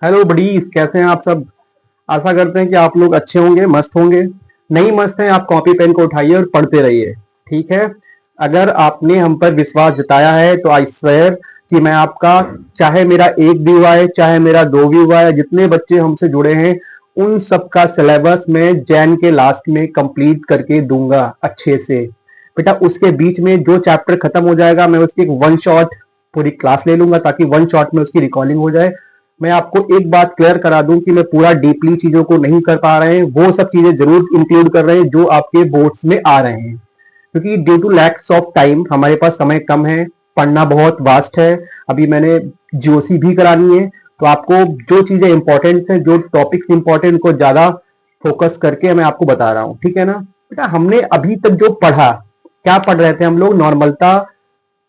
Hello buddies, कैसे हैं आप सब। आशा करते हैं कि आप लोग अच्छे होंगे, मस्त होंगे। नहीं मस्त हैं, आप कॉपी पेन को उठाइए और पढ़ते रहिए। ठीक है। अगर आपने हम पर विश्वास जताया है तो आई स्वेयर कि मैं आपका, चाहे मेरा एक भी हुआ है चाहे मेरा दो भी हुआ है, जितने बच्चे हमसे जुड़े हैं उन सबका सिलेबस में जैन के लास्ट में कंप्लीट करके दूंगा अच्छे से। बेटा उसके बीच में जो चैप्टर खत्म हो जाएगा मैं उसकी एक वन शॉट पूरी क्लास ले लूंगा ताकि वन शॉट में उसकी रिकॉर्डिंग हो जाए। मैं आपको एक बात क्लियर करा दूं कि मैं पूरा डीपली चीजों को नहीं कर पा रहे हैं, वो सब चीजें जरूर इंक्लूड कर रहे हैं जो आपके बोर्ड्स में आ रहे हैं, क्योंकि due to lacks of time हमारे पास समय कम है, पढ़ना बहुत वास्ट है। अभी मैंने जीओसी भी करानी है, तो आपको जो चीजें इंपॉर्टेंट है, जो टॉपिक्स इंपॉर्टेंट, उनको ज्यादा फोकस करके मैं आपको बता रहा हूं। ठीक है ना बेटा। हमने अभी तक जो पढ़ा, क्या पढ़ रहे थे हम लोग? नॉर्मलता,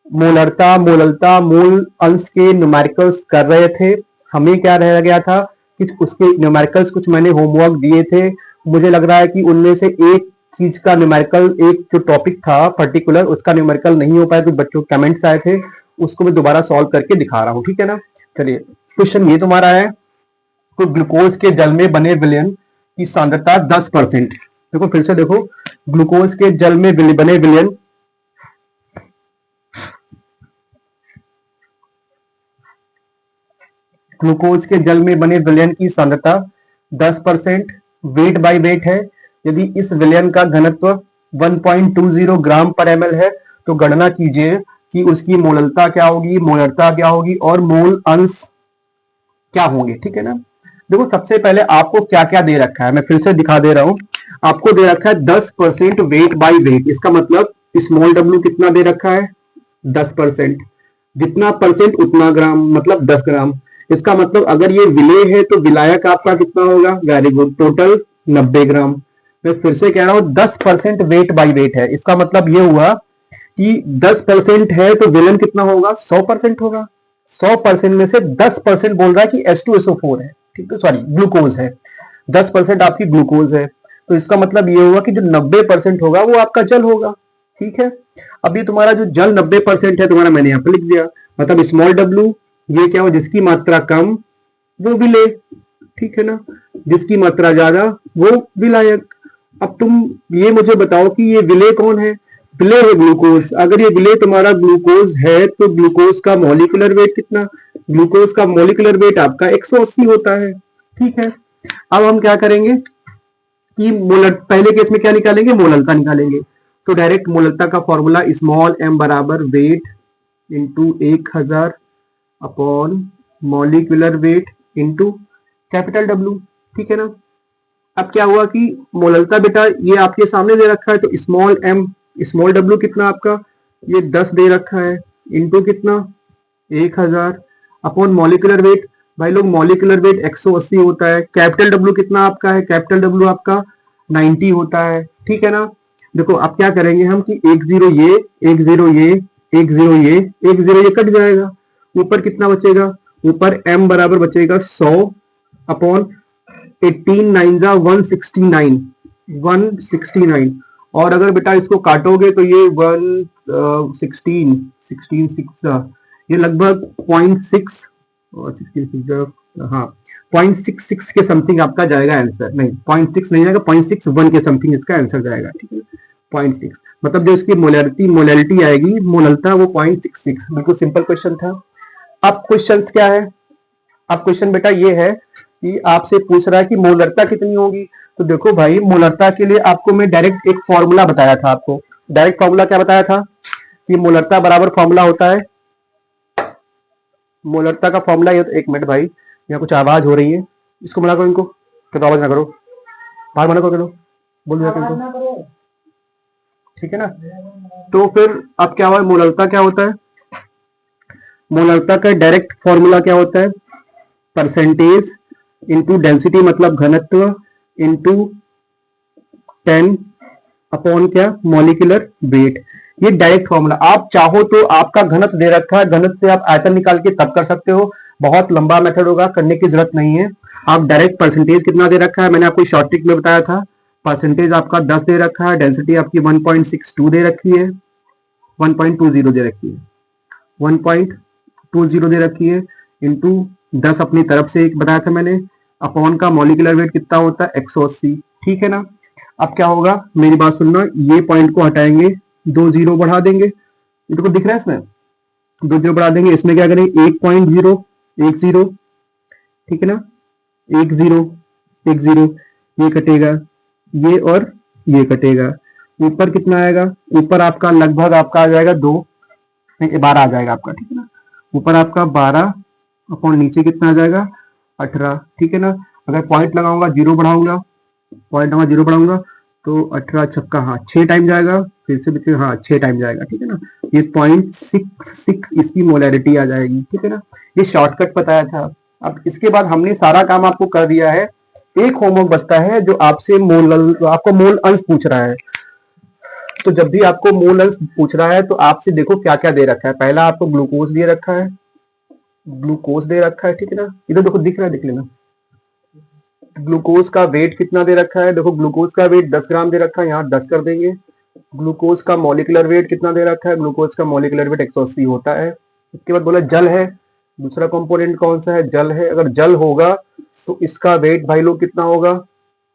मोलरता, मोललता, मूल अंश के न्यूमेरिकल्स कर रहे थे। हमें क्या रह गया था कि उसके न्यूमेरिकल्स कुछ मैंने होमवर्क दिए थे। मुझे लग रहा है कि उनमें से एक चीज का न्यूमेरिकल, एक जो टॉपिक था पर्टिकुलर, उसका न्यूमेरिकल नहीं हो पाया, तो बच्चों के कमेंट्स आए थे, उसको मैं दोबारा सॉल्व करके दिखा रहा हूँ। ठीक है ना। चलिए, क्वेश्चन ये तुम्हारा है, तो ग्लूकोज के जल में बने विलयन की सांद्रता 10%। देखो फिर से देखो, ग्लूकोज के जल में बने विलयन, ग्लूकोज के जल में बने विलयन की सांद्रता 10% वेट बाय वेट है। यदि इस विलयन का घनत्व 1.20 ग्राम पर एमएल है तो गणना कीजिए कि उसकी मोललता क्या होगी, मोलरता क्या होगी और मोल अंश क्या होंगे। ठीक है ना। देखो सबसे पहले आपको क्या क्या दे रखा है, मैं फिर से दिखा दे रहा हूं। आपको दे रखा है 10% वेट बाय वेट। इसका मतलब स्मॉल डब्ल्यू कितना दे रखा है? 10%। जितना परसेंट उतना ग्राम, मतलब 10 ग्राम। इसका मतलब अगर ये विलेय है तो विलायक आपका कितना होगा? वेरी गुड, टोटल 90 ग्राम। मैं फिर से कह रहा हूं 10% वेट बाई वेट है, इसका मतलब ये हुआ कि 10% है तो विलन कितना होगा? 100% होगा। 100% में से 10% बोल रहा है कि H2SO4 है। ठीक है, सॉरी ग्लूकोज है। 10% आपकी ग्लूकोज है, तो इसका मतलब ये होगा कि जो 90% होगा वो आपका जल होगा। ठीक है। अभी तुम्हारा जो जल 90% है तुम्हारा, मैंने यहां पर लिख दिया, मतलब स्मॉल डब्ल्यू ये क्या हो? जिसकी मात्रा कम वो विलेय। ठीक है ना। जिसकी मात्रा ज्यादा वो विलायक। अब तुम ये मुझे बताओ कि ये विलेय कौन है? विलेय है ग्लूकोज। अगर ये विलेय तुम्हारा ग्लूकोज है तो ग्लूकोज का मॉलिक्यूलर वेट कितना? ग्लूकोज का मॉलिक्यूलर वेट आपका 180 होता है। ठीक है। अब हम क्या करेंगे कि मोलर, पहले केस में क्या निकालेंगे? मोललता निकालेंगे। तो डायरेक्ट मोललता का फॉर्मूला स्मॉल एम बराबर weight into 1000 upon molecular weight into capital W. ठीक है ना। अब क्या हुआ कि मोललता बेटा ये आपके सामने दे रखा है, तो स्मॉल एम, स्मॉल डब्ल्यू कितना आपका? ये 10 दे रखा है, इंटू कितना? 1000 अपॉन मॉलिक्यूलर वेट। भाई लोग मॉलिक्यूलर वेट 180 होता है। कैपिटल डब्ल्यू कितना आपका है? कैपिटल डब्ल्यू आपका 90 होता है। ठीक है ना। देखो अब क्या करेंगे हम कि एक जीरो ये, एक जीरो ये, एक जीरो ये, एक जीरो ये कट जाएगा। ऊपर कितना बचेगा? ऊपर m बराबर बचेगा 100 अपॉन 18 9 जा 169, 169। और अगर बेटा इसको काटोगे तो ये 116, 16 6, ये लगभग 0.6 और 16 हाँ 0.66 के समथिंग आपका जाएगा आंसर। नहीं 0.6 नहीं जाएगा, 0.61 के समथिंग इसका आंसर जाएगा। ठीक है। 0.6 मतलब जो इसकी मोलैलिटी आएगी, मोललता, वो 0.66। बिल्कुल सिंपल क्वेश्चन था। अब क्वेश्चन क्या है? अब क्वेश्चन बेटा ये है कि आपसे पूछ रहा है कि मोलरता कितनी होगी। तो देखो भाई, मोलरता के लिए आपको मैं डायरेक्ट एक फॉर्मूला बताया था। आपको डायरेक्ट फॉर्मूला क्या बताया था कि मोलरता बराबर फॉर्मूला होता है, मोलरता का फॉर्मूला ये। एक मिनट भाई, यहाँ कुछ आवाज हो रही है, इसको मना करो, इनको तो आवाज ना करो, बाहर मना करो, बोल दिया इनको। ठीक है ना। तो फिर अब क्या हुआ, मोलरता क्या होता है? मोलरता का डायरेक्ट फॉर्मूला क्या होता है? परसेंटेज इंटू डेंसिटी, मतलब घनत्व, इंटू 10 अपॉन क्या? Molecular weight. ये डायरेक्ट फॉर्मूला। आप चाहो तो आपका घनत्व दे रखा है, घनत्व से आप आयतन निकाल के तब कर सकते हो। बहुत लंबा मेथड होगा, करने की जरूरत नहीं है। आप डायरेक्ट परसेंटेज कितना दे रखा है, मैंने आपको शॉर्ट ट्रिक में बताया था। परसेंटेज आपका 10 दे रखा है, डेंसिटी आपकी 1.62 दे रखी है, 1.20 दे रखी है, 1.20 दे रखी है, इंटू 10 अपनी तरफ से एक बताया था मैंने, अपॉन का मॉलिक्यूलर वेट कितना होता है 180, ठीक है ना। अब क्या होगा, मेरी बात सुनना, ये पॉइंट को हटाएंगे, 2 जीरो बढ़ा देंगे, ये तो दिख रहा है इसमें, 2 जीरो बढ़ा देंगे, इसमें क्या करेंगे 1.0, 1 जीरो, ठीक है ना, 1 जीरो, 1 जीरो, ये कटेगा, ये और ये कटेगा, ऊपर कितना आएगा, ऊपर आपका लगभग आपका आ जाएगा 2, 12 आ जाएगा आपका, ठीक है ना, ऊपर आपका 12 अपॉन नीचे कितना आ जाएगा 18, ठीक है ना। अगर पॉइंट लगाऊंगा, जीरो बढ़ाऊंगा, पॉइंट लगाऊंगा, जीरो बढ़ाऊंगा, तो 18 छक्का, हाँ 6 टाइम जाएगा, फिर से बच्चे हाँ 6 टाइम जाएगा, ठीक है ना। ये 0.66 इसकी मोलैरिटी आ जाएगी, ठीक है ना। ये शॉर्टकट बताया था। अब इसके बाद हमने सारा काम आपको कर दिया है, एक होमवर्क बचता है जो आपसे आपको मोल अंश पूछ रहा है। तो जब भी आपको मोल अंश पूछ रहा है तो आपसे देखो क्या क्या दे रखा है। पहला आपको ग्लूकोज दे रखा है, ग्लूकोज दे रखा है, ठीक है ना, इधर देखो दिख रहा है, देख लेना। ग्लूकोज का वेट कितना दे रखा है, देखो ग्लूकोज का वेट 10 ग्राम दे रखा है, यहाँ 10 कर देंगे। ग्लूकोज का मॉलिक्यूलर वेट कितना दे रखा है, ग्लूकोज का मॉलिक्यूलर वेट 180 होता है। इसके बाद बोला जल है, दूसरा कंपोनेंट कौन सा है, जल है। अगर जल होगा तो इसका वेट भाई लोग कितना होगा,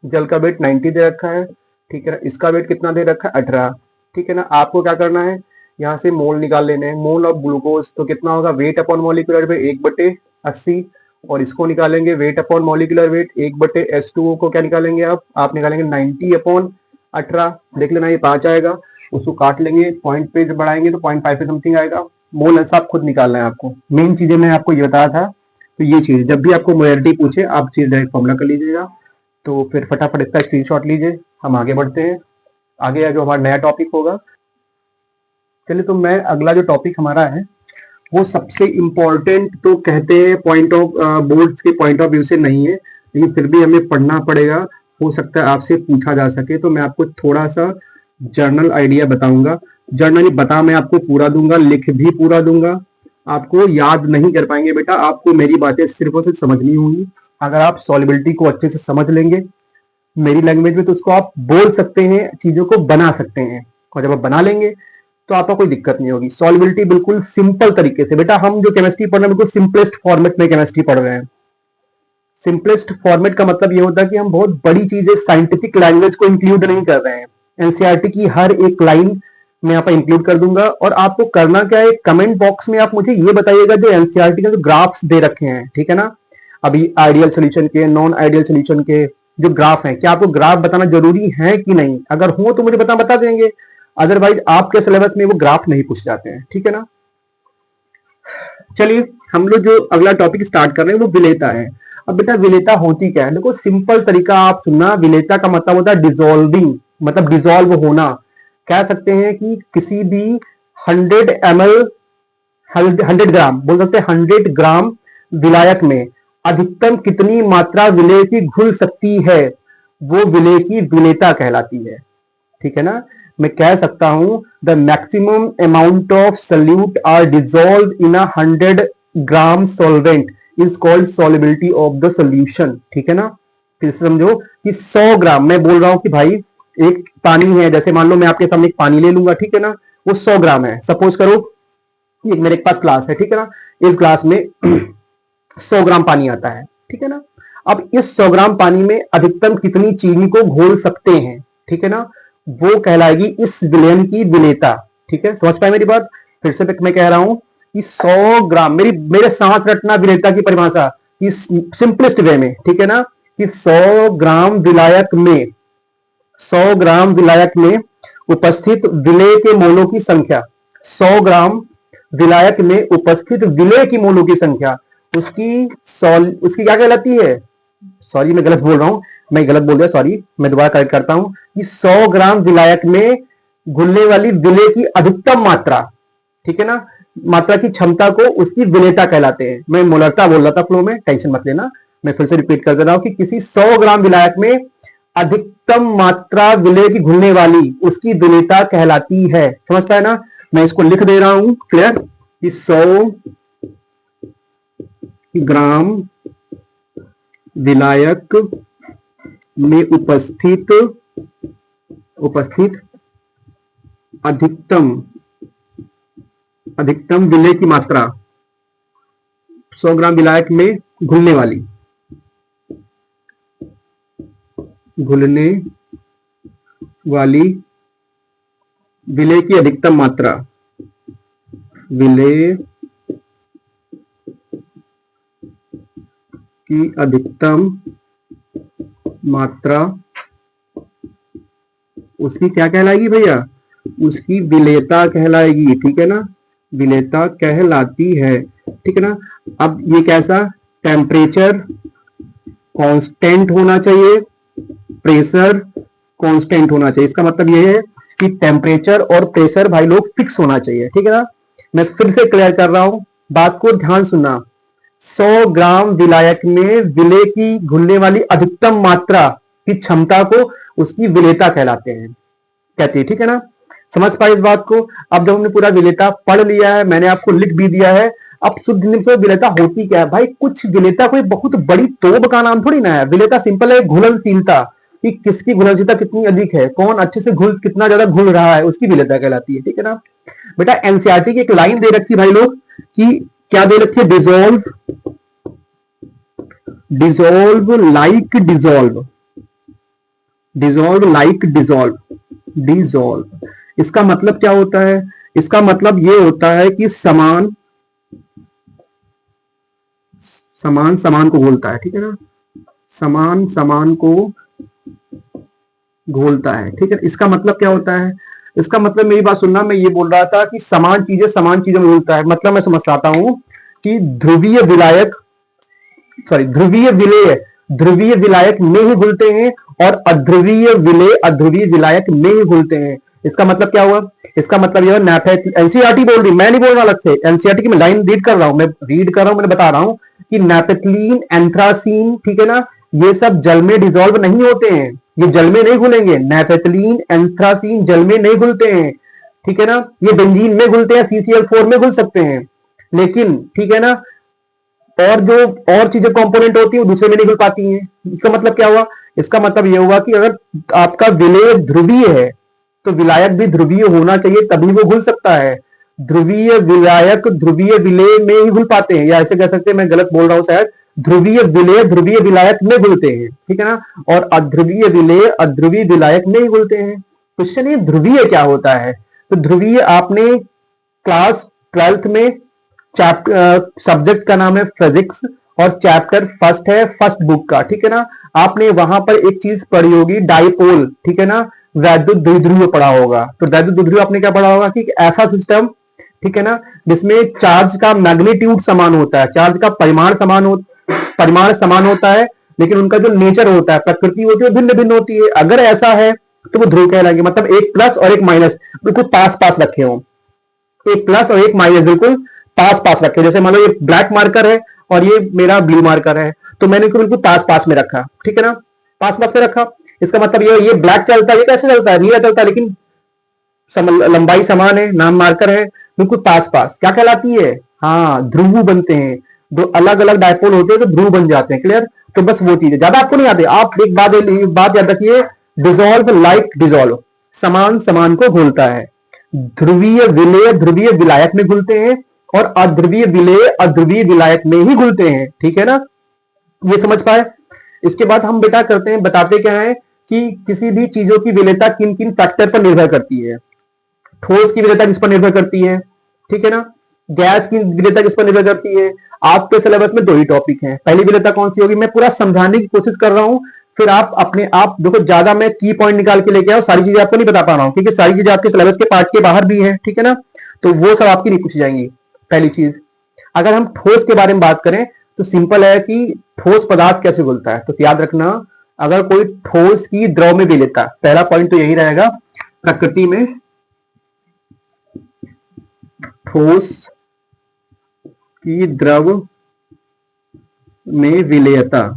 जल का वेट 90 दे रखा है, ठीक है ना। इसका वेट कितना दे रखा है 18, ठीक है ना। आपको क्या करना है, यहाँ से मोल निकाल लेने हैं, मोल ऑफ ग्लूकोज तो कितना होगा, वेट अपॉन मॉलिक्यूलर वेट 1/80, और इसको निकालेंगे weight upon molecular weight 1/H2O को क्या निकालेंगे आप निकालेंगे 90 अपॉन 18, देख लेना ये 5 आएगा, उसको काट लेंगे, पॉइंट पे बढ़ाएंगे तो 0.5 पे समथिंग आएगा। मोल अंश आप खुद निकालना है आपको, मेन चीजें मैं आपको ये बताया था। तो ये चीज जब भी आपको मोलैरिटी पूछे आप चीज डायरेक्ट फॉर्मूला कर लीजिएगा। तो फिर फटाफट इसका स्क्रीनशॉट लीजिए, हम आगे बढ़ते हैं। आगे जो हमारा नया टॉपिक होगा, चलिए तो मैं अगला जो टॉपिक हमारा है वो सबसे इम्पोर्टेंट तो कहते हैं पॉइंट ऑफ बोर्ड के पॉइंट ऑफ व्यू से नहीं है, लेकिन फिर भी हमें पढ़ना पड़ेगा, हो सकता है आपसे पूछा जा सके। तो मैं आपको थोड़ा सा जर्नल आइडिया बताऊंगा, जर्नली बता मैं आपको पूरा दूंगा, लिख भी पूरा दूंगा, आपको याद नहीं कर पाएंगे बेटा, आपको मेरी बातें सिर्फ और सिर्फ समझनी होंगी। अगर आप सॉलिबिलिटी को अच्छे से समझ लेंगे मेरी लैंग्वेज में तो उसको आप बोल सकते हैं, चीजों को बना सकते हैं, और जब आप बना लेंगे तो आपको कोई दिक्कत नहीं होगी। सॉलिबिलिटी बिल्कुल सिंपल तरीके से, बेटा हम जो केमिस्ट्री पढ़ रहे हैं बिल्कुल सिंपलेस्ट फॉर्मेट में केमिस्ट्री पढ़ रहे हैं। सिंपलेस्ट फॉर्मेट का मतलब ये होता है कि हम बहुत बड़ी चीजें साइंटिफिक लैंग्वेज को इंक्लूड नहीं कर रहे हैं। एनसीईआरटी की हर एक लाइन मैं यहाँ पर इंक्लूड कर दूंगा, और आपको करना क्या है, कमेंट बॉक्स में आप मुझे ये बताइएगा जो एनसीईआरटी के जो ग्राफ्स दे रखे हैं, ठीक है ना, अभी आइडियल सोल्यूशन के, नॉन आइडियल सोल्यूशन के जो ग्राफ है, क्या आपको ग्राफ बताना जरूरी है कि नहीं, अगर हो तो मुझे बता देंगे, अदरवाइज आपके सिलेबस में वो ग्राफ नहीं पूछ जाते हैं, ठीक है ना। चलिए हम लोग जो अगला टॉपिक स्टार्ट कर रहे हैं वो विलेयता है। अब बेटा विलेयता होती क्या है, देखो सिंपल तरीका आप सुनना, विलेयता का मतलब होता है डिजोल्विंग, मतलब डिजोल्व होना। कह सकते हैं कि किसी भी 100 ml 100 ग्राम बोल सकते हैं 100 ग्राम विलायक में अधिकतम कितनी मात्रा विलेय की घुल सकती है, वो विलेय की विलेयता कहलाती है, ठीक है ना। मैं कह सकता हूं the maximum amount of solute are dissolve in 100 gram solvent is called solubility of the solution, ठीक है ना। फिर समझो कि 100 ग्राम, मैं बोल रहा हूं कि भाई एक पानी है, जैसे मान लो मैं आपके सामने एक पानी ले लूंगा, ठीक है ना, वो 100 ग्राम है, सपोज करो कि मेरे पास ग्लास है, ठीक है ना, इस ग्लास में 100 ग्राम पानी आता है, ठीक है ना। अब इस 100 ग्राम पानी में अधिकतम कितनी चीनी को घोल सकते हैं, ठीक है ना, वो कहलाएगी इस विलयन की विलेयता, ठीक है। समझ पाए मेरी बात, फिर से मैं कह रहा हूं कि 100 ग्राम, मेरे साथ रटना विलेयता की परिभाषा सिंपलेस्ट वे में, ठीक है ना, कि 100 ग्राम विलायक में 100 ग्राम विलायक में उपस्थित विलेय के मोलों की संख्या, 100 ग्राम विलायक में उपस्थित विलेय की मोलों की संख्या उसकी क्या कहलाती है, सॉरी मैं गलत बोल रहा हूं, मैं गलत बोल दिया, सॉरी मैं दोबारा करेक्ट करता हूं कि 100 ग्राम विलायक में घुलने वाली विलेय की अधिकतम मात्रा, ठीक है ना, मात्रा की क्षमता को उसकी विलेयता कहलाते हैं। मैं मोलरता बोल रहा था फ्लो में, टेंशन मत लेना, मैं फिर से रिपीट कर दे रहा हूं कि किसी 100 ग्राम विलायक में अधिकतम मात्रा विलेय की घुलने वाली उसकी विलेयता कहलाती है। समझ पाए ना, मैं इसको लिख दे रहा हूं क्लियर कि 100 ग्राम विलायक में उपस्थित अधिकतम विलेय की मात्रा, 100 ग्राम विलायक में घुलने वाली, घुलने वाली विलेय की अधिकतम मात्रा, विलेय की अधिकतम मात्रा उसकी क्या कहलाएगी भैया? उसकी विलेयता कहलाएगी, ठीक है ना, विलेयता कहलाती है, ठीक है ना। अब ये कैसा? टेम्परेचर कांस्टेंट होना चाहिए, प्रेशर कांस्टेंट होना चाहिए। इसका मतलब ये है कि टेम्परेचर और प्रेशर भाई लोग फिक्स होना चाहिए, ठीक है ना। मैं फिर से क्लियर कर रहा हूं, बात को ध्यान सुनना। 100 ग्राम विलायक में विलेय की घुलने वाली अधिकतम मात्रा की क्षमता को उसकी विलेयता कहलाते हैं, कहती है, ठीक है ना। समझ पाए इस बात को? अब जब हमने पूरा विलेयता पढ़ लिया है, मैंने आपको लिख भी दिया है, अब शुद्ध निम्न में विलेयता होती क्या है भाई? कुछ विलेयता कोई बहुत बड़ी तोब का नाम थोड़ी ना है। विलेयता सिंपल है, घुलनशीलता, कि किसकी घुलनशीलता कितनी अधिक है, कौन अच्छे से घुल, कितना ज्यादा घुल रहा है, उसकी विलेयता कहलाती है, ठीक है ना। बेटा एनसीईआरटी की एक लाइन दे रखी भाई लोग कि क्या दे रखी है? Dissolve, dissolve like dissolve, dissolve like dissolve, dissolve. इसका मतलब क्या होता है? इसका मतलब यह होता है कि समान समान समान को घोलता है, ठीक है ना, समान समान को घोलता है, ठीक है। इसका मतलब क्या होता है? इसका मतलब, मेरी बात सुनना, मैं ये बोल रहा था कि समान चीजें में घुलता है। मतलब मैं समझाता हूं कि ध्रुवीय विलायक, सॉरी ध्रुवीय विलेय ध्रुवीय विलायक में ही घुलते हैं और अध्रुवीय विलेय अध्रुवीय विलायक में ही घुलते हैं। इसका मतलब क्या हुआ? इसका मतलब यह एनसीईआरटी बोल रही, मैं नहीं बोल रहा अलग से, एनसीईआरटी की मैं लाइन रीड कर रहा हूं, मैं रीड कर रहा हूं, मैं बता रहा हूं कि नैपथलीन, एंथ्रासीन, ठीक है ना, ये सब जल में डिजोल्व नहीं होते हैं, ये जल में नहीं घुलेंगे। नैपथलीन, एंथ्रासीन जल में नहीं घुलते हैं, ठीक है ना। ये बेंजीन में घुलते हैं, CCl4 में घुल सकते हैं, लेकिन ठीक है ना, और जो और चीजें कंपोनेंट होती है वो दूसरे में नहीं घुल पाती हैं। इसका मतलब क्या हुआ? इसका मतलब यह हुआ कि अगर आपका विलेय ध्रुवीय है तो विलायक भी ध्रुवीय होना चाहिए, तभी वो घुल सकता है। ध्रुवीय विलायक ध्रुवीय विलेय में ही घुल पाते हैं, या ऐसे कह सकते हैं, मैं गलत बोल रहा हूं शायद, ध्रुवीय विलेय ध्रुवीय विलायक में घुलते हैं, ठीक है ना, और अध्रुवीय विलेय अध्रुवीय विलायक में ही घुलते हैं। क्वेश्चन ये ध्रुवीय क्या होता है? तो ध्रुवीय आपने क्लास 12th में सब्जेक्ट का नाम है फिजिक्स और चैप्टर फर्स्ट है, फर्स्ट बुक का, ठीक है ना। आपने वहां पर एक चीज पढ़ी होगी, डाइपोल, ठीक है ना, वैद्युत द्विध्रुव पढ़ा होगा। तो वैद्युत द्विध्रुव आपने क्या पढ़ा होगा कि ऐसा सिस्टम, ठीक है ना, जिसमें चार्ज का मैग्नीट्यूड समान होता है, चार्ज का परिमाण समान होता है, लेकिन उनका जो नेचर होता है, प्रकृति होती है, भिन्न भिन्न होती है। अगर ऐसा है तो वो ध्रुव कहलाएंगे, मतलब एक प्लस और एक माइनस बिल्कुल पास पास रखे हो, एक प्लस और एक माइनस बिल्कुल पास पास रखे। जैसे मान लो ये ब्लैक मार्कर है और ये मेरा ब्लू मार्कर है, तो मैंने इनको बिल्कुल पास पास में रखा, ठीक है ना, पास पास में रखा। इसका मतलब ये ब्लैक चलता है, ये कैसे चलता है? नीला चलता है, लेकिन लंबाई समान है, नाम मार्कर है, बिल्कुल पास पास, क्या कहलाती है? हाँ, ध्रुव बनते हैं। दो अलग अलग डायपोल होते हैं तो ध्रुव बन जाते हैं, क्लियर। तो बस वो चीज है, ज्यादा आपको नहीं आते। आप एक बात याद रखिए, डिजोल्व लाइक डिजोल्व, समान समान को घोलता है। ध्रुवीय विलेय ध्रुवीय विलायक में घुलते हैं और अध्रुवीय विलेय अध्रुवीय विलायक में ही घुलते हैं, ठीक है ना, ये समझ पाए। इसके बाद हम बेटा करते हैं, बताते क्या है कि किसी भी चीजों की विलेयता किन किन फैक्टर पर निर्भर करती है। ठोस की विलेयता किस पर निर्भर करती है, ठीक है ना, गैस की विलेयता किस पर निर्भर करती है। आपके सिलेबस में दो ही टॉपिक हैं, पहली विलेयता कौन सी होगी, मैं पूरा समझाने की कोशिश कर रहा हूं, फिर आप अपने आप देखो, ज्यादा मैं की पॉइंट निकाल के लेके आओ, सारी चीजें आपको नहीं बता पा रहा हूं, क्योंकि सारी चीजें आपके सिलेबस के पार्ट के बाहर भी है, ठीक है ना, तो वो सब आपकी नहीं पूछी जाएंगी। पहली चीज, अगर हम ठोस के बारे में बात करें तो सिंपल है कि ठोस पदार्थ कैसे घुलता है। तो याद रखना, अगर कोई ठोस की द्रव में विलेयता, पहला पॉइंट तो यही रहेगा, प्रकृति में ठोस की द्रव में विलेयता,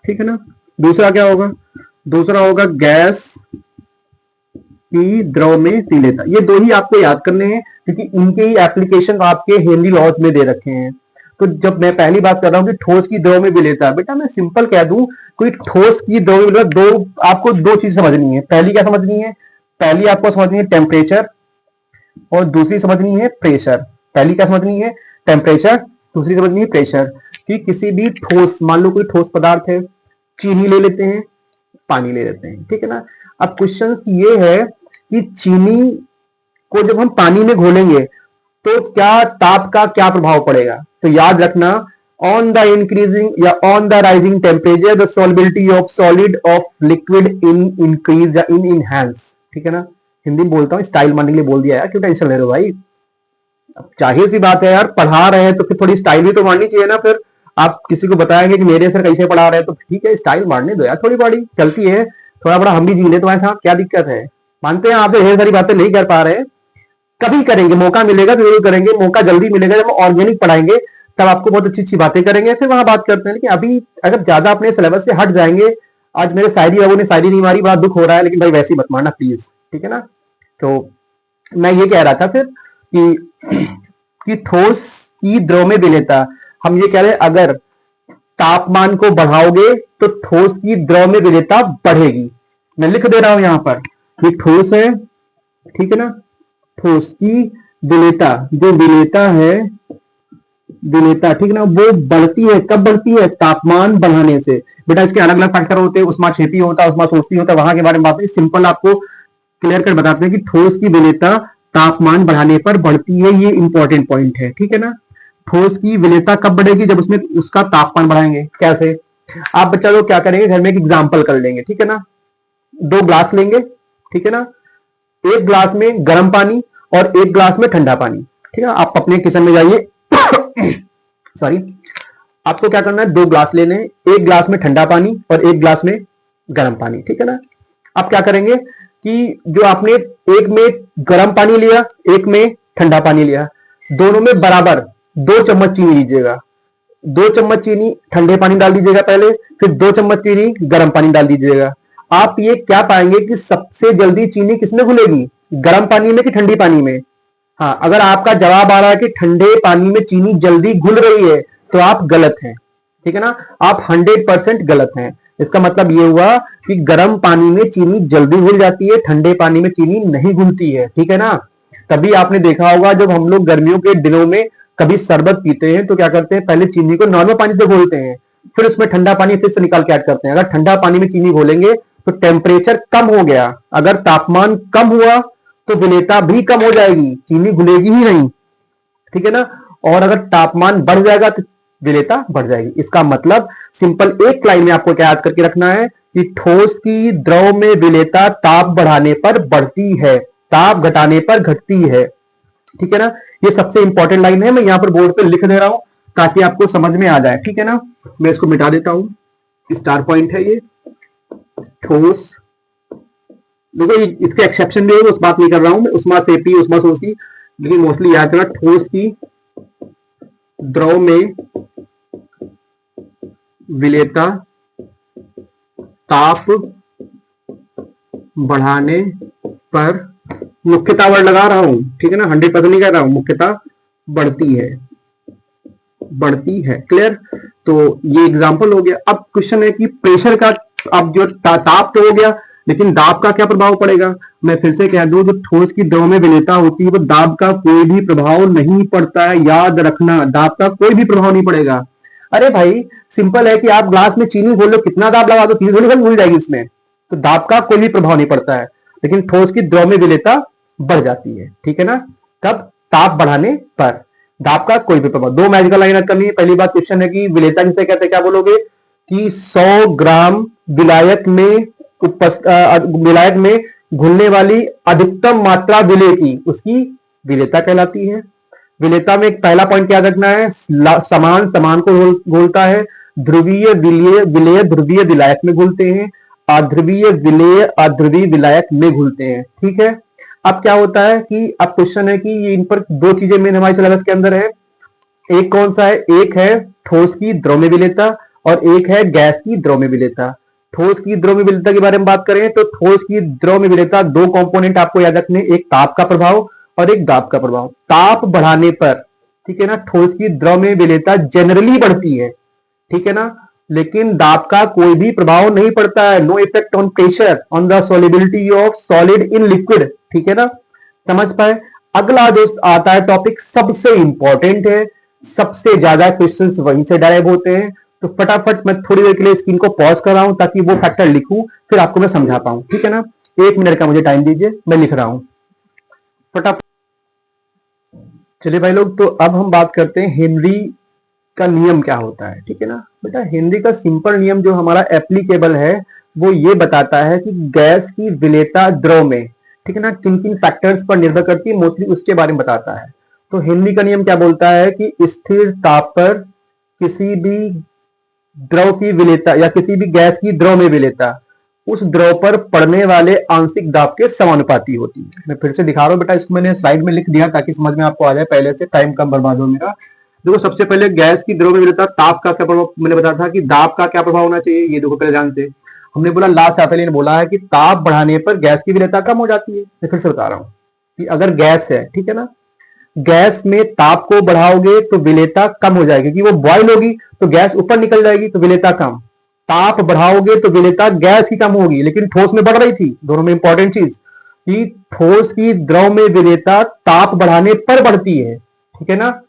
ठीक है ना। दूसरा क्या होगा? दूसरा होगा गैस की द्रव में विलेयता। ये दो ही आपको याद करने हैं, क्योंकि इनके ही एप्लीकेशन आपके हेनरी लॉज में दे रखे हैं। तो जब मैं पहली बात कर रहा हूं कि ठोस की द्रव में विलेयता, बेटा मैं सिंपल कह दूं, कोई ठोस की द्रव में दो, आपको दो चीज समझनी है। पहली क्या समझनी है? पहली आपको समझनी है टेम्परेचर और दूसरी समझनी है प्रेशर। पहली क्या समझनी है? टेम्परेचर दूसरी समझनी है प्रेशर, कि किसी भी ठोस, मान लो कोई ठोस पदार्थ है, चीनी ले लेते हैं, पानी ले लेते हैं, ठीक है ना। अब क्वेश्चन ये है कि चीनी को जब हम पानी में घोलेंगे तो क्या ताप का क्या प्रभाव पड़ेगा। तो याद रखना, ऑन द इंक्रीजिंग या on the rising temperature the solubility of solid of liquid in increase या इन इनहैंस, ठीक है ना। हिंदी में बोलता हूँ, स्टाइल मारने के लिए बोल दिया यार, क्यों टेंशन ले रहे हो भाई। अब जाहिर सी बात है यार, पढ़ा रहे हैं तो फिर थोड़ी स्टाइल भी तो मारनी चाहिए ना। फिर आप किसी को बताएंगे कि मेरे सर कैसे पढ़ा रहे हैं, तो ठीक है स्टाइल मारने दो यार, थोड़ी बड़ी चलती है, थोड़ा बड़ा हम भी जी ले तो ऐसा क्या दिक्कत है। मानते हैं आपसे ढेर सारी बातें नहीं कर पा रहे, कभी करेंगे, मौका मिलेगा तो जरूर करेंगे। मौका जल्दी मिलेगा जब ऑर्गेनिक पढ़ाएंगे, तब आपको बहुत अच्छी अच्छी बातें करेंगे, फिर वहां बात करते हैं। लेकिन अभी अगर ज्यादा अपने सिलेबस से हट जाएंगे, आज मेरे शायरी बाबू ने शायरी नहीं मारी, बड़ा दुख हो रहा है, लेकिन भाई वैसे ही मत मारना प्लीज, ठीक है ना। तो मैं ये कह रहा था फिर कि ठोस की द्रव में विलेयता, हम ये कह रहे हैं अगर तापमान को बढ़ाओगे तो ठोस की द्रव में विलेयता बढ़ेगी। मैं लिख दे रहा हूं यहां पर, ये ठोस है, ठीक है ना, ठोस की विलेयता, जो विलेयता है, विलेयता, ठीक है ना, वो बढ़ती है। कब बढ़ती है? तापमान बढ़ाने से। बेटा इसके अलग अलग फैक्टर होते हैं, उष्माक्षेपी होता है, उष्माशोषी होता है, वहां के बारे में बात है। सिंपल आपको क्लियर कर बताते हैं कि ठोस की विलेयता तापमान बढ़ाने पर बढ़ती है, ये इंपॉर्टेंट पॉइंट है, ठीक है ना। ठोस की विलेयता कब बढ़ेगी? जब उसमें उसका तापमान बढ़ाएंगे। कैसे? आप बच्चा लोग क्या करेंगे, घर में एक एग्जाम्पल कर लेंगे, ठीक है ना। 2 ग्लास लेंगे, ठीक है ना, एक ग्लास में गर्म पानी और एक ग्लास में ठंडा पानी, ठीक है। आप अपने किचन में जाइए सॉरी, आपको क्या करना है, 2 ग्लास लेने हैं, एक ग्लास में ठंडा पानी और एक ग्लास में गर्म पानी, ठीक है ना। आप क्या करेंगे कि जो आपने एक में गर्म पानी लिया, एक में ठंडा पानी लिया, दोनों में बराबर 2 चम्मच चीनी लीजिएगा। 2 चम्मच चीनी ठंडे पानी डाल दीजिएगा पहले, फिर 2 चम्मच चीनी गर्म पानी डाल दीजिएगा। आप ये क्या पाएंगे कि सबसे जल्दी चीनी किसमें घुलेगी, गर्म पानी में कि ठंडी पानी में? हाँ, अगर आपका जवाब आ रहा है कि ठंडे पानी में चीनी जल्दी घुल रही है, तो आप गलत हैं, ठीक है ना, आप 100% गलत हैं। इसका मतलब ये हुआ कि गर्म पानी में चीनी जल्दी घुल जाती है, ठंडे पानी में चीनी नहीं घुलती है, ठीक है ना। तभी आपने देखा होगा जब हम लोग गर्मियों के दिनों में कभी शरबत पीते हैं तो क्या करते हैं, पहले चीनी को नॉर्मल पानी से घोलते हैं, फिर उसमें ठंडा पानी फिर से निकाल के ऐड करते हैं। अगर ठंडा पानी में चीनी घोलेंगे तो टेम्परेचर कम हो गया, अगर तापमान कम हुआ तो विलेयता भी कम हो जाएगी, चीनी घुलेगी ही नहीं, ठीक है ना। और अगर तापमान बढ़ जाएगा तो विलेयता बढ़ जाएगी। इसका मतलब सिंपल एक लाइन में आपको क्या याद करके रखना है कि ठोस की द्रव में विलेयता ताप बढ़ाने पर बढ़ती है, ताप घटाने पर घटती है, ठीक है ना। ये सबसे इंपॉर्टेंट लाइन है, मैं यहां पर बोर्ड पे लिख दे रहा हूं ताकि आपको समझ में आ जाए, ठीक है ना। मैं इसको मिटा देता हूं, स्टार पॉइंट है ये। ठोस, देखो इसके एक्सेप्शन भी है, उस बात नहीं कर रहा हूं मैं, उष्माक्षेपी, उष्माशोषी, लेकिन मोस्टली याद करना ठोस की द्रव में विलेयता ताप बढ़ाने पर, मुख्यतः वर्ड लगा रहा हूं, ठीक है ना, 100% नहीं कह रहा हूं, मुख्यतः बढ़ती है, बढ़ती है, क्लियर। तो ये एग्जांपल हो गया। अब क्वेश्चन है कि प्रेशर का, अब जो ताप तो हो गया, लेकिन दाब का क्या प्रभाव पड़ेगा। मैं फिर से कह दूं, जो ठोस की द्रव में विलेयता होती है वो दाब का कोई भी प्रभाव नहीं पड़ता है, याद रखना, दाब का कोई भी प्रभाव नहीं पड़ेगा। अरे भाई सिंपल है कि आप ग्लास में चीनी घोल लो, कितना दाब लगा दो, चीनी थोड़ी घुल जाएगी उसमें, तो दाब का कोई भी प्रभाव नहीं पड़ता है। लेकिन ठोस की द्रव में विलेयता बढ़ जाती है, ठीक है ना, कब, ताप बढ़ाने पर। दाब का कोई भी प्रभाव, 2 मैजिकल लाइन करनी है। पहली बात क्वेश्चन है कि विलेयता किसे कहते हैं, क्या बोलोगे कि 100 ग्राम विलायक में विलायक में घुलने वाली अधिकतम मात्रा विलेय की, उसकी विलेयता कहलाती है। विलेयता में एक पहला पॉइंट याद रखना है, समान समान को घोलता है, ध्रुवीय विलेय विलेय ध्रुवीय विलायक में घुलते हैं, अध्रुवीय विलेय अध्रुवीय विलायक में घुलते हैं, ठीक है। अब क्या होता है कि अब क्वेश्चन है कि ये इन पर 2 चीजें मेन हमारे सिलेबस के अंदर है। एक कौन सा है, एक है ठोस की द्रव में विलेयता और एक है गैस की द्रव में विलेयता। ठोस की द्रव में विलेयता के बारे में बात करें तो ठोस की द्रव में विलेयता 2 कंपोनेंट आपको याद रखने, एक ताप का प्रभाव और एक दाब का प्रभाव। ताप बढ़ाने पर, ठीक है ना, ठोस की द्रव में विलेयता जनरली बढ़ती है, ठीक है ना, लेकिन दाब का कोई भी प्रभाव नहीं पड़ता है। No effect on pressure on the solubility of solid in liquid, ठीक है ना, समझ पाए। अगला जो आता है टॉपिक सबसे इंपॉर्टेंट है, सबसे ज्यादा क्वेश्चंस वहीं से डायरेक्ट होते हैं। तो फटाफट मैं थोड़ी देर के लिए स्क्रीन को पॉज कर रहा हूं ताकि वो फैक्टर लिखूं, फिर आपको मैं समझा पाऊं, ठीक है ना। 1 मिनट का मुझे टाइम दीजिए, मैं लिख रहा हूं फटाफट। चलिए भाई लोग, तो अब हम बात करते हैं हेनरी का नियम क्या होता है, ठीक है ना। बेटा हेनरी का सिंपल नियम जो हमारा एप्लीकेबल है वो ये बताता है कि गैस की विलेयता द्रव में, ठीक है ना, किन किन फैक्टर्स पर निर्भर करती है, मोस्टली उसके बारे में बताता है। तो हेनरी का नियम क्या बोलता है कि स्थिर ताप पर किसी भी द्रव की विलेयता या किसी भी गैस की द्रव में विलेयता उस द्रव पर पड़ने वाले आंशिक दाब के समानुपाती होती है। मैं फिर से दिखा रहा हूं बेटा, इसको मैंने स्लाइड में लिख दिया ताकि समझ में आपको आ जाए, पहले से टाइम कम बर्बाद हो मेरा। देखो सबसे पहले गैस की द्रव में विलेयता, ताप का क्या प्रभाव, मैंने बताया था कि दाब का क्या प्रभाव होना चाहिए। ये देखो पहले ध्यान से, हमने बोला लास्ट चैप्टर ने बोला है कि ताप बढ़ाने पर गैस की विलेयता कम हो जाती है। मैं फिर से बता रहा हूं कि अगर गैस है, ठीक है ना, गैस में ताप को बढ़ाओगे तो विलेयता कम हो जाएगी, क्योंकि वो बॉयल होगी तो गैस ऊपर निकल जाएगी तो विलेयता कम। ताप बढ़ाओगे तो विलेयता गैस की कम होगी, लेकिन ठोस में बढ़ रही थी। दोनों में इंपॉर्टेंट चीज कि ठोस की द्रव में विलेयता ताप बढ़ाने पर बढ़ती है, ठीक है ना,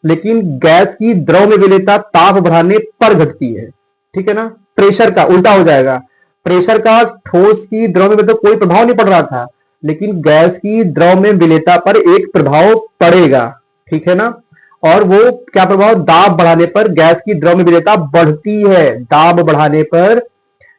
लेकिन गैस की द्रव में विलेयता ताप बढ़ाने पर घटती है, ठीक है ना। प्रेशर का उल्टा हो जाएगा, प्रेशर का ठोस की द्रव में तो कोई प्रभाव नहीं पड़ रहा था, लेकिन गैस की द्रव में विलेयता पर एक प्रभाव पड़ेगा, ठीक है ना। और वो क्या प्रभाव, दाब बढ़ाने पर गैस की द्रव में विलेयता बढ़ती है। दाब बढ़ाने पर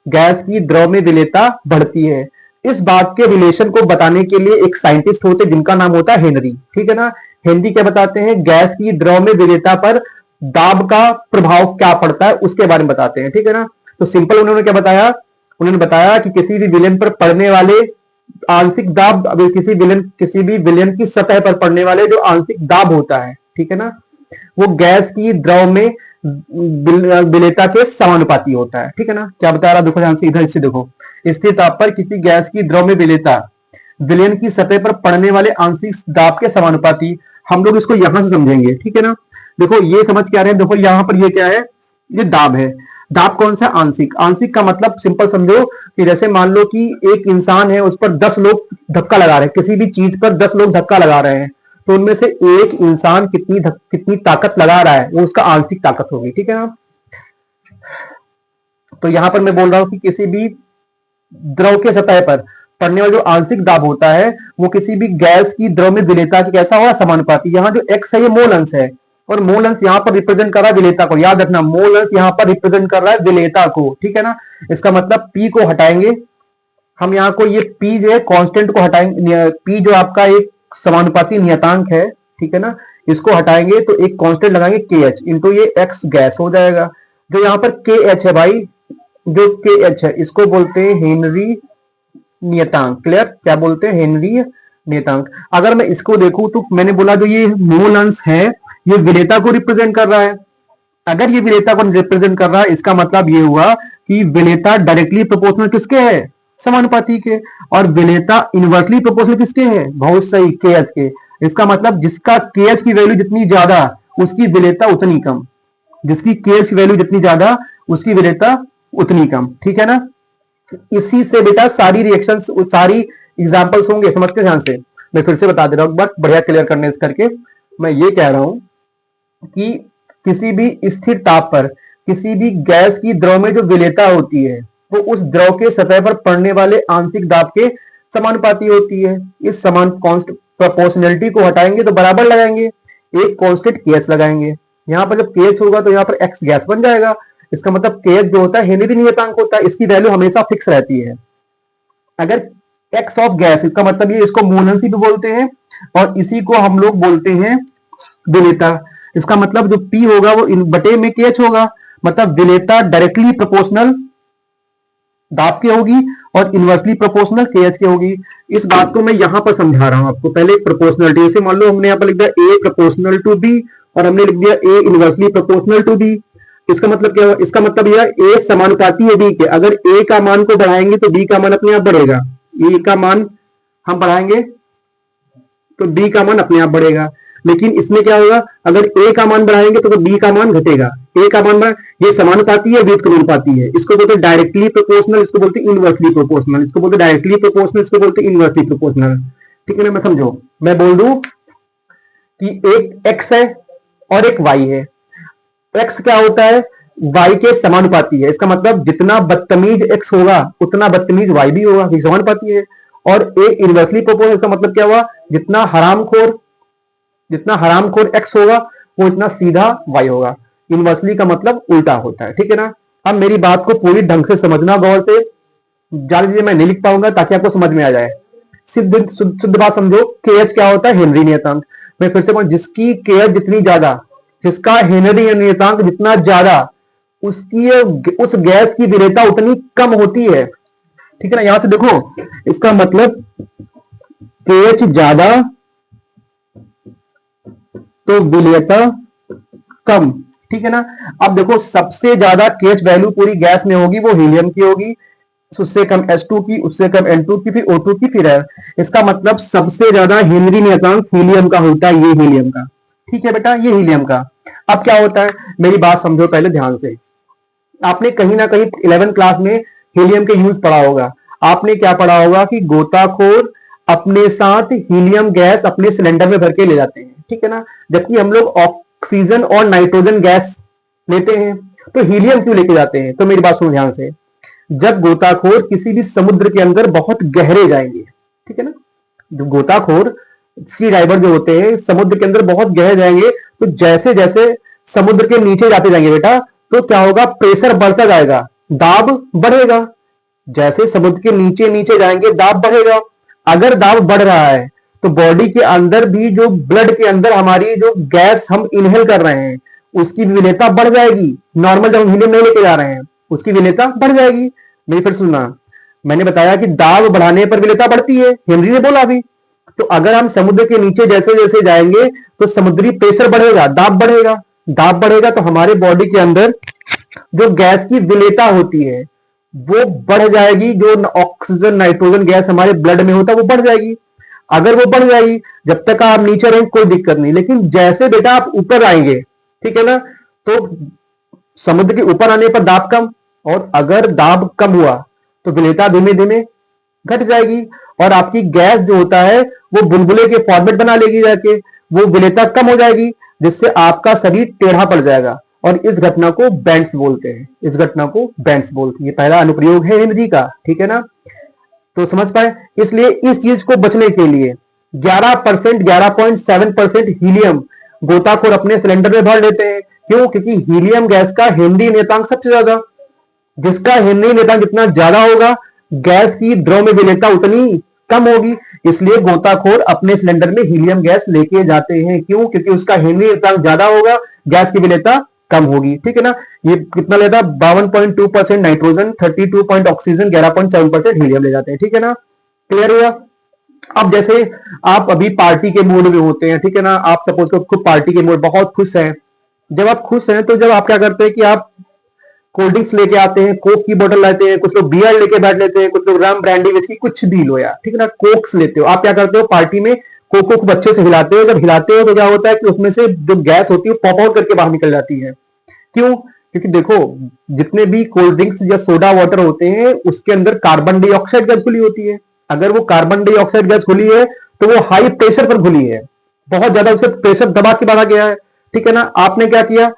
गैस की द्रव में विलेयता बढ़ती है। इस बात के रिलेशन को बताने के लिए एक साइंटिस्ट होते जिनका नाम होता है हेनरी, ठीक है ना। हेनरी क्या बताते हैं, गैस की द्रव में विलेयता पर दाब का प्रभाव क्या पड़ता है उसके बारे में बताते हैं, ठीक है ना। तो सिंपल उन्होंने क्या बताया, उन्होंने बताया कि किसी भी विलेन पर पड़ने वाले आंशिक दाब, किसी भी विलेन की सतह पर पड़ने वाले जो आंशिक दाब होता है, ठीक है ना, वो गैस की द्रव में विलेयता के समानुपाती होता है, ठीक है ना। क्या बता रहा, देखो ध्यान से, इधर से देखो, स्थिर ताप पर किसी गैस की द्रव में विलेयता विलेन की सतह पर पड़ने वाले आंशिक दाब के समानुपाती। हम लोग इसको यहां से समझेंगे, ठीक है ना। देखो ये समझ के आ रहे हैं, देखो यहां पर ये क्या है, ये दाब है। दाब कौन सा, आंशिक। आंशिक का मतलब सिंपल समझो कि जैसे मान लो कि एक इंसान है, उस पर 10 लोग धक्का लगा रहे हैं, किसी भी चीज पर 10 लोग धक्का लगा रहे हैं, तो उनमें से एक इंसान कितनी ताकत लगा रहा है, वो उसका आंशिक ताकत होगी, ठीक है ना। तो यहां पर मैं बोल रहा हूं कि किसी भी द्रव के सतह पर पड़ने वाला जो आंशिक दाब होता है वो किसी भी गैस की द्रव में विलेयता की कैसा होगा, समानुपाती। यहाँ जो एक्स है ये मोल अंश है, और मोल अंश यहाँ पर रिप्रेजेंट कर रहा है विलेयता को, याद रखना, मोल अंश यहाँ पर रिप्रेजेंट कर रहा है विलेयता को, ठीक है ना। इसका मतलब पी को हटाएंगे हम, यहाँ को ये पी जो है कांस्टेंट को हटाएंगे, पी जो आपका एक समानुपाती नियतांक है, ठीक है ना, इसको हटाएंगे तो एक कांस्टेंट लगाएंगे के एच इंटू ये एक्स गैस हो जाएगा। जो यहाँ पर के एच है भाई, जो के एच है इसको बोलते हैं हेनरी नियतांक। क्लियर, क्या बोलते हैं, हेनरी नियतांक। अगर मैं इसको देखूं तो मैंने बोला जो ये मोल अंश है ये विलेयता को रिप्रेजेंट कर रहा है। अगर ये विलेयता को रिप्रेजेंट कर रहा है, इसका मतलब ये हुआ कि विलेयता डायरेक्टली प्रोपोर्शनल किसके है, समानुपाती के, और विलेयता इनवर्सली प्रोपोर्शनल किसके है, बहुत सही, के एच के। इसका मतलब जिसका के एच की वैल्यू जितनी ज्यादा उसकी विलेयता उतनी कम, जिसकी के एच की वैल्यू जितनी ज्यादा उसकी विलेयता उतनी कम, ठीक है ना। इसी से बेटा सारी रिएक्शंस, सारी एग्जांपल्स होंगे, समझते ध्यान से। मैं फिर से बता दे रहा हूं, बट बढ़िया क्लियर करने करके मैं ये कह रहा हूं कि किसी भी स्थिर ताप पर किसी भी गैस की द्रव में जो विलेयता होती है वो उस द्रव के सतह पर पड़ने वाले आंशिक दाब के समानुपाती होती है। इस समान प्रोपोर्शनलिटी को हटाएंगे तो बराबर लगाएंगे, एक कांस्टेंट केएच लगाएंगे। यहां पर जब केएच होगा तो यहां पर एक्स गैस बन जाएगा। इसका मतलब केएच जो होता है हेनरी नियतांक होता है, इसकी वैल्यू हमेशा फिक्स रहती है। अगर एक्स ऑफ गैस, इसका मतलब ये, इसको मोल अंश भी बोलते हैं और इसी को हम लोग बोलते हैं विलेयता। इसका मतलब जो पी होगा वो इन बटे में केएच होगा, मतलब विलेयता डायरेक्टली प्रोपोर्शनल दाब के होगी और इनवर्सली प्रोपोर्शनल केएच के होगी। इस बात को मैं यहां पर समझा रहा हूं आपको। पहले प्रोपोर्शनलिटी, जैसे मान लो हमने यहां पर लिख दिया ए प्रोपोर्शनल टू बी और हमने लिख दिया ए इनवर्सली प्रोपोर्शनल टू बी। इसका मतलब क्या, इसका मतलब यह ए समानुपाती है बी के। अगर ए का मान को बढ़ाएंगे तो बी का मान अपने आप बढ़ेगा, ए का मान हम बढ़ाएंगे तो बी का मान अपने आप बढ़ेगा। लेकिन इसमें क्या होगा, अगर ए का मान बढ़ाएंगे तो बी का मान घटेगा। ए का मान बढ़ा, ये समानुपाती है, व्युत्क्रमानुपाती है। इसको बोलते हैं डायरेक्टली प्रोपोर्शनल, इसको बोलते हैं इनवर्सली प्रोपोर्शनल, इसको बोलते हैं डायरेक्टली प्रोपोर्शनल, इसको बोलते हैं इनवर्सली प्रोपोर्शनल, ठीक है ना। मैं समझो, मैं बोल दूं कि एक एक्स है और एक y है। x क्या होता है, y के समानुपाती है। इसका मतलब जितना बदतमीज x होगा उतना बदतमीज y भी होगा, समानुपाती है। और एक इनवर्सली प्रोपोर्शनल, इसका मतलब क्या हुआ, जितना हरामखोर x होगा वो इतना सीधा y होगा। इनवर्सली का मतलब उल्टा होता है, ठीक है ना। अब मेरी बात को पूरी ढंग से समझना गौर से, ज्यादा चीजें मैं नहीं लिख पाऊंगा ताकि आपको समझ में आ जाए। शुद्ध बात समझो, के एच क्या होता है, हेनरी नियतांक। मैं फिर से बोलूं, जिसकी के एच जितनी ज्यादा, जिसका हेनरी नियतांक जितना ज्यादा, उसकी उस गैस की विलेयता उतनी कम होती है, ठीक है ना। यहां से देखो, इसका मतलब के एच ज्यादा तो विलेयता कम, ठीक है ना। अब देखो, सबसे ज्यादा के एच वैल्यू पूरी गैस में होगी वो हीलियम की होगी, उससे कम H2 की, उससे कम N2 की, फिर O2 की, फिर R। इसका मतलब सबसे ज्यादा हेनरी नियतांक हीलियम का होता है, ये हीलियम का, ठीक है बेटा, ये हीलियम का। अब क्या होता है, मेरी बात समझो पहले ध्यान से। आपने कहीं ना कहीं 11th क्लास में हीलियम के यूज पढ़ा होगा। आपने क्या पढ़ा होगा कि गोताखोर अपने साथ हीलियम गैस अपने सिलेंडर में भर के ले जाते हैं, ठीक है ना। जबकि हम लोग ऑक्सीजन और नाइट्रोजन गैस लेते हैं, तो हीलियम क्यों लेके जाते हैं, तो मेरी बात सुनो ध्यान से। जब गोताखोर किसी भी समुद्र के अंदर बहुत गहरे जाएंगे, ठीक है ना, जो गोताखोर सी डाइवर जो होते हैं समुद्र के अंदर बहुत गहरे जाएंगे, तो जैसे जैसे समुद्र के नीचे जाते जाएंगे बेटा, तो क्या होगा, प्रेशर बढ़ता जाएगा, दाब बढ़ेगा। जैसे समुद्र के नीचे नीचे जाएंगे दाब बढ़ेगा। अगर दाब बढ़ रहा है तो बॉडी के अंदर भी, जो ब्लड के अंदर हमारी जो गैस हम इनहेल कर रहे हैं उसकी विलेयता बढ़ जाएगी। नॉर्मल जब हम हीलियम नहीं लेके जा रहे हैं उसकी विलेयता बढ़ जाएगी। मेरी फिर सुनना, मैंने बताया कि दाब बढ़ाने पर विलेयता बढ़ती है, हेनरी ने बोला अभी। तो अगर हम समुद्र के नीचे जैसे जैसे जाएंगे तो समुद्री प्रेशर बढ़ेगा, दाब बढ़ेगा। दाब बढ़ेगा तो हमारे बॉडी के अंदर जो गैस की विलेयता होती है वो बढ़ जाएगी। जो ऑक्सीजन नाइट्रोजन गैस हमारे ब्लड में होता है वो बढ़ जाएगी। अगर वो बढ़ जाएगी, जब तक आप नीचे रहेंगे कोई दिक्कत नहीं, लेकिन जैसे बेटा आप ऊपर आएंगे, ठीक है ना, तो समुद्र के ऊपर आने पर दाब कम, और अगर दाब कम हुआ तो विलेयता धीमे धीमे घट जाएगी, और आपकी गैस जो होता है वो बुलबुले के फॉर्मेट बना लेगी जाके, वो विलेयता कम हो जाएगी, जिससे आपका शरीर टेढ़ा पड़ जाएगा। और इस घटना को बेंड्स बोलते हैं, इस घटना को बेंड्स बोलते हैं। ये पहला अनुप्रयोग है हेनरी का, ठीक है ना, तो समझ पाए। इसलिए इस चीज को बचने के लिए 11%, 11.7% हीलियम गोताखोर अपने सिलेंडर में भर लेते हैं। क्यों, क्योंकि हीलियम गैस का हेनरी नियतांक सबसे ज्यादा, जिसका हेनरी नियतांक जितना ज्यादा होगा गैस की द्रव में विलेयता उतनी कम होगी। इसलिए गोताखोर अपने सिलेंडर में हीलियम गैस लेके जाते हैं। क्यों, क्योंकि उसका हेनरी नियतांक ज्यादा होगा, गैस की विलेयता कम होगी, ठीक है ना। ये कितना लेता है, 52% नाइट्रोजन, 32 ऑक्सीजन, 11.7% हीलियम ले जाते हैं, ठीक है ना। क्लियर हुआ। अब जैसे आप अभी पार्टी के मूड में होते हैं, ठीक है ना, आप सपोज करो खुद पार्टी के मूड, बहुत खुश हैं। जब आप खुश हैं तो जब आप क्या करते हैं कि आप कोल्ड ड्रिंक्स लेके आते हैं, कोक की बोतल लाते हैं, कुछ लोग बियर लेके बैठ लेते हैं, कुछ लोग रम ब्रांडी विस्की कुछ भी लो यार, ठीक है ना, कोक्स लेते हो। आप क्या करते हो, पार्टी में कोक को खूब अच्छे से हिलाते हो। जब हिलाते हो तो क्या होता है कि उसमें से जो गैस होती है पॉप आउट करके बाहर निकल जाती है। क्यों, क्योंकि देखो जितने भी कोल्ड ड्रिंक्स या सोडा वाटर होते हैं उसके अंदर कार्बन डाइऑक्साइड गैस खुली होती है। अगर वो कार्बन डाइऑक्साइड गैस खुली है तो वो हाई प्रेशर पर खुली है, बहुत ज्यादा उसका प्रेशर दबा के बांधा गया है, ठीक है ना। आपने क्या किया,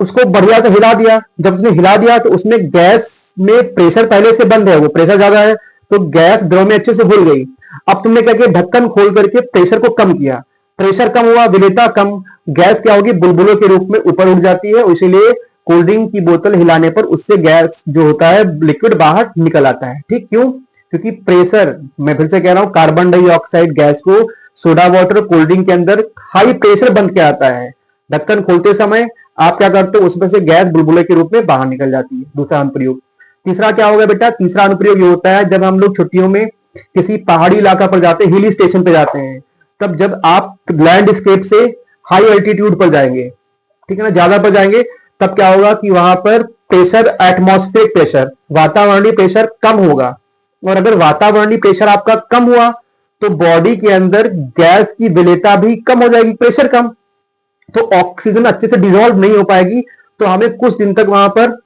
उसको बढ़िया से हिला दिया। जब उसने हिला दिया तो उसमें गैस में प्रेशर पहले से बंद है, वो प्रेशर ज्यादा है तो गैस द्रव में अच्छे से घुल गई। अब तुमने क्या किया, ढक्कन खोल करके प्रेशर को कम किया, प्रेशर कम हुआ, विलेयता कम, गैस क्या होगी, बुलबुलों के रूप में ऊपर उठ जाती है। इसीलिए कोल्ड ड्रिंक की बोतल हिलाने पर उससे गैस जो होता है लिक्विड बाहर निकल आता है, ठीक। क्यों, क्योंकि प्रेशर, मैं फिर से कह रहा हूं, कार्बन डाइऑक्साइड गैस को सोडा वाटर कोल्ड ड्रिंक के अंदर हाई प्रेशर बंद किया आता है। ढक्कन खोलते समय आप क्या करते हो, उसमें से गैस बुलबुले के रूप में बाहर निकल जाती है। दूसरा अनुप्रयोग। तीसरा क्या होगा बेटा, तीसरा अनुप्रयोग ये होता है जब हम लोग छुट्टियों में किसी पहाड़ी इलाका पर जाते हैं, हिल स्टेशन पे जाते हैं, तब जब आप लैंडस्केप से हाई एल्टीट्यूड पर जाएंगे, ठीक है ना, ज्यादा पर जाएंगे, तब क्या होगा कि वहां पर प्रेशर, एटमॉस्फेरिक प्रेशर, वातावरणीय प्रेशर कम होगा। और अगर वातावरणीय प्रेशर आपका कम हुआ तो बॉडी के अंदर गैस की विलेयता भी कम हो जाएगी, प्रेशर कम, तो ऑक्सीजन अच्छे से डिसॉल्व नहीं हो पाएगी। तो हमें कुछ दिन तक वहां पर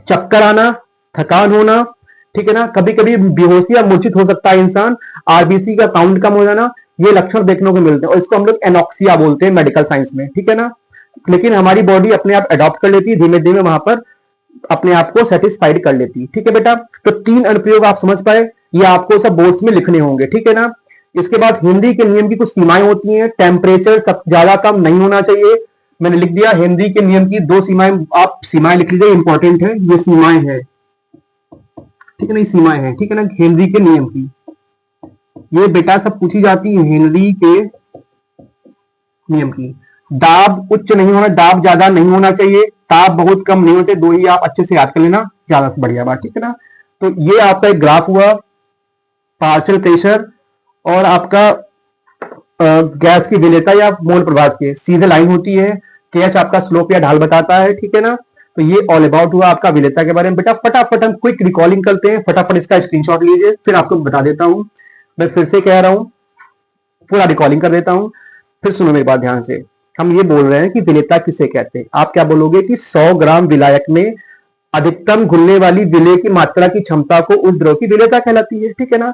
चक्कर आना, थकान होना, ठीक है ना, कभी कभी बेहोशी या मूर्छित हो सकता है इंसान, आरबीसी का काउंट कम हो जाना, ये लक्षण देखने को मिलते हैं और इसको हम लोग एनॉक्सिया बोलते हैं मेडिकल साइंस में, ठीक है ना। लेकिन हमारी बॉडी अपने आप अडॉप्ट कर लेती है, धीमे धीमे वहां पर अपने आप को सेटिस्फाइड कर लेती है, ठीक है बेटा। तो 3 अनुप्रयोग आप समझ पाए, ये आपको सब बोर्ड्स में लिखने होंगे, ठीक है ना। इसके बाद हिंदी के नियम की कुछ सीमाएं होती हैं। टेम्परेचर सब ज्यादा कम नहीं होना चाहिए, मैंने लिख दिया। हिंदी के नियम की 2 सीमाएं, आप सीमाएं लिख लीजिए, इंपॉर्टेंट है, ये सीमाएं हैं, ठीक है ना, ये सीमाएं हैं, ठीक है ना, हिंदी के नियम की। ये बेटा सब पूछी जाती है हिंदी के नियम की। दाब उच्च नहीं होना, दाब ज्यादा नहीं होना चाहिए, ताप बहुत कम नहीं होते, 2 ही आप अच्छे से याद कर लेना, ज्यादा से बढ़िया बात, ठीक है ना। तो ये आपका एक ग्राफ हुआ पार्शियल प्रेशर और आपका गैस की विलेयता या मोल प्रभाव के, सीधे लाइन होती है, KH आपका स्लोप या ढाल बताता है, ठीक है ना। तो ये ऑल अबाउट हुआ आपका विलेयता के बारे में। बेटा फटाफट हम क्विक रिकॉलिंग करते हैं, फटाफट इसका स्क्रीनशॉट लीजिए, फिर आपको बता देता हूं। मैं फिर से कह रहा हूं, पूरा रिकॉलिंग कर देता हूं, फिर सुनो मेरी बात ध्यान से। हम ये बोल रहे हैं कि विलेयता किसे कहते हैं। आप क्या बोलोगे कि 100 ग्राम विलायक में अधिकतम घुलने वाली विलेय की मात्रा की क्षमता को उस द्रव की विलेयता कहलाती है, ठीक है ना।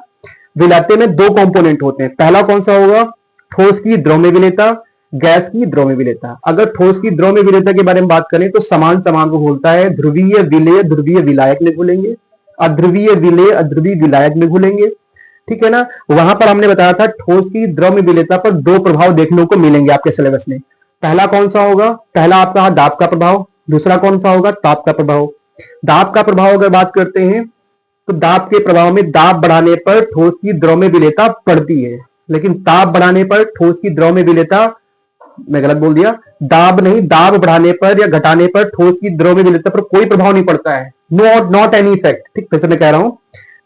विलायते में 2 कंपोनेंट होते हैं, पहला कौन सा होगा, ठोस की द्रव में विलेयता, गैस की द्रव में विलेयता। अगर ठोस की द्रव में विलेयता के बारे में बात करें तो समान समान को घुलता है, ध्रुवीय विलेय ध्रुवीय विलायक में घुलेंगे, अध्रुवीय विलेय अध्रुवीय विलायक में घुलेंगे, ठीक है ना। वहां पर हमने बताया था ठोस की द्रव में विलेयता पर 2 प्रभाव देखने को मिलेंगे आपके सिलेबस में। पहला कौन सा होगा, पहला आपका दाब का प्रभाव, दूसरा कौन सा होगा, ताप का प्रभाव। दाब का प्रभाव अगर बात करते हैं तो दाब के प्रभाव में दाब बढ़ाने पर ठोस की द्रव में विलेयता बढ़ती है, लेकिन ताप बढ़ाने पर ठोस की द्रव में विलेयता, मैं गलत बोल दिया, दाब नहीं, दाब बढ़ाने पर या घटाने पर ठोस की द्रव में विलेयता पर कोई प्रभाव नहीं पड़ता है, नॉट एनी इफेक्ट, ठीक। फिर से मैं कह रहा हूं,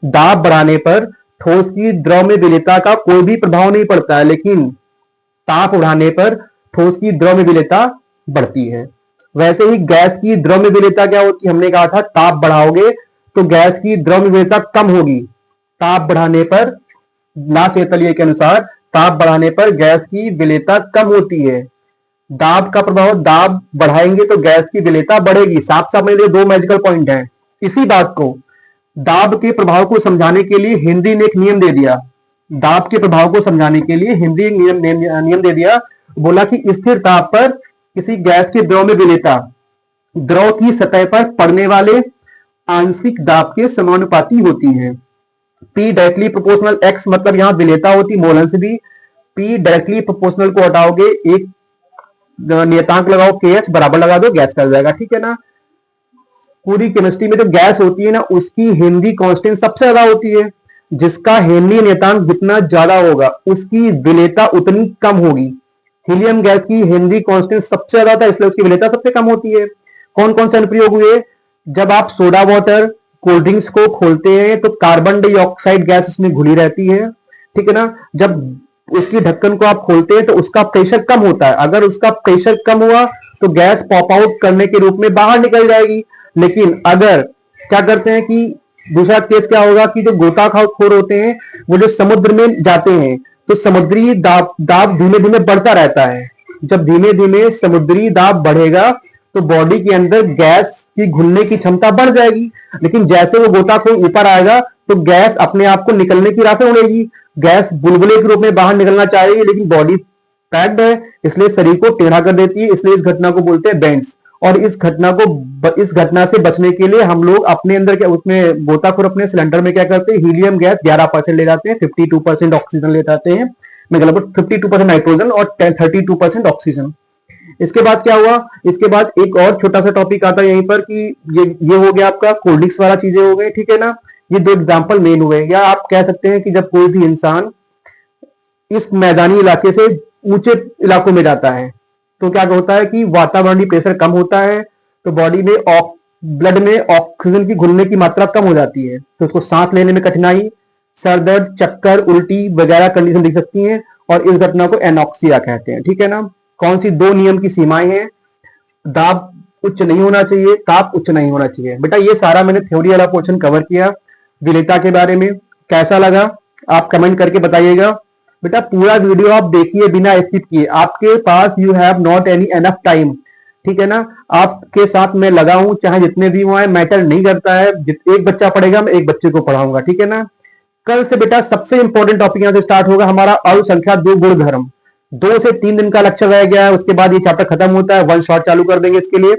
दाब बढ़ाने पर ठोस की द्रव में विलेयता का कोई भी प्रभाव नहीं पड़ता है, लेकिन ताप बढ़ाने पर ठोस की द्रव में विलेयता बढ़ती है। वैसे ही गैस की द्रव में विलेयता क्या होती है, हमने कहा था ताप बढ़ाओगे तो गैस की द्रव में विलेयता कम होगी, ताप बढ़ाने पर, ना सेतलिए के अनुसार ताप बढ़ाने पर गैस की विलेयता कम होती है। दाब का प्रभाव, दाब बढ़ाएंगे तो गैस की विलेयता बढ़ेगी, साफ साफ मेरे लिए 2 मैजिकल पॉइंट हैं। इसी बात को, दाब के प्रभाव को समझाने के लिए हिंदी ने एक नियम दे दिया, दाब के प्रभाव को समझाने के लिए हिंदी नियम दे दिया, बोला कि स्थिर ताप पर किसी गैस के द्रव में विलेयता द्रव की सतह पर पड़ने वाले आंशिक दाब के समानुपाती होती है। P डायरेक्टली प्रोपोर्शनल, X मतलब यहां विलेयता होती मोलन से भी, P डायरेक्टली प्रोपोर्शनल को हटाओगे, एक नियतांक लगाओ KH बराबर लगा दो, गैस कर जाएगा, ठीक है ना। पूरी केमिस्ट्री में जो गैस होती है ना, उसकी हेनरी कांस्टेंट सबसे ज्यादा होती है, जिसका हेनरी नियतांक जितना ज्यादा होगा उसकी विलेयता उतनी कम होगी। हीलियम गैस की हेनरी कांस्टेंट सबसे ज्यादा था, इसलिए उसकी विलेयता सबसे कम होती है। कौन कौन से अनुप्रयोग हुए, जब आप सोडा वाटर कोल्ड ड्रिंक्स को खोलते हैं तो कार्बन डाइऑक्साइड गैस उसमें घुली रहती है, ठीक है ना। जब उसकी ढक्कन को आप खोलते हैं तो उसका प्रेशर कम होता है, अगर उसका प्रेशर कम हुआ तो गैस पॉप आउट करने के रूप में बाहर निकल जाएगी। लेकिन अगर क्या करते हैं कि दूसरा केस क्या होगा कि जो गोताखोर होते हैं वो जो समुद्र में जाते हैं तो समुद्री दाब धीमे धीमे बढ़ता रहता है। जब धीमे धीमे समुद्री दाब बढ़ेगा तो बॉडी के अंदर गैस की घुलने की क्षमता बढ़ जाएगी, लेकिन जैसे वो गोताखोर ऊपर आएगा तो गैस अपने आप को निकलने की राह पे उड़ेगी, गैस बुलबुले के रूप में बाहर निकलना चाहेगी, लेकिन बॉडी पैक्ड है इसलिए शरीर को टेढ़ा कर देती है, इसलिए इस घटना को बोलते हैं बेंड्स। और इस घटना से बचने के लिए हम लोग अपने अंदर क्या, उसमें गोताखोर अपने सिलेंडर में क्या करते हैं, हीलियम गैस 11% ले जाते हैं, 52% ऑक्सीजन ले जाते हैं, मैं गलत, 52% नाइट्रोजन और 32% ऑक्सीजन। इसके बाद क्या हुआ, इसके बाद एक और छोटा सा टॉपिक आता है यहीं पर कि ये हो गया आपका कोल्ड ड्रिंक्स वाला चीजें हो गई, ठीक है ना। ये 2 एग्जाम्पल मेन हुए। या आप कह सकते हैं कि जब कोई भी इंसान इस मैदानी इलाके से ऊंचे इलाकों में जाता है तो क्या होता है कि वातावरणीय प्रेशर कम होता है, तो बॉडी में ब्लड में ऑक्सीजन की घुलने की मात्रा कम हो जाती है, तो उसको सांस लेने में कठिनाई, सर दर्द, चक्कर, उल्टी वगैरह कंडीशन दिख सकती हैं, और इस घटना को एनॉक्सिया कहते हैं, ठीक है ना। कौन सी 2 नियम की सीमाएं हैं, दाब उच्च नहीं होना चाहिए, ताप उच्च नहीं होना चाहिए। बेटा ये सारा मैंने थ्योरी वाला पोर्शन कवर किया विलेयता के बारे में, कैसा लगा आप कमेंट करके बताइएगा। बेटा पूरा वीडियो आप देखिए बिना स्किप किए, आपके पास you have not any enough time, ठीक है ना। आपके साथ मैं लगा हूं, चाहे जितने भी हुआ है मैटर नहीं करता है, एक बच्चा पढ़ेगा मैं एक बच्चे को पढ़ाऊंगा, ठीक है ना। कल से बेटा सबसे इंपॉर्टेंट टॉपिक यहां से स्टार्ट होगा हमारा अणु संख्या 2 गुणधर्म। 2 से 3 दिन का लेक्चर रह गया है, उसके बाद ये चैप्टर खत्म होता है, वन शॉट चालू कर देंगे इसके लिए।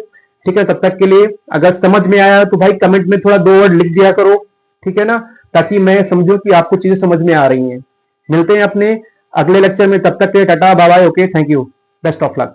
ठीक है, तब तक के लिए अगर समझ में आया तो भाई कमेंट में थोड़ा 2 वर्ड लिख दिया करो, ठीक है ना, ताकि मैं समझूं कि आपको चीजें समझ में आ रही हैं। मिलते हैं अपने अगले लेक्चर में, तब तक के लिए tata bye bye, okay, thank you, best of luck.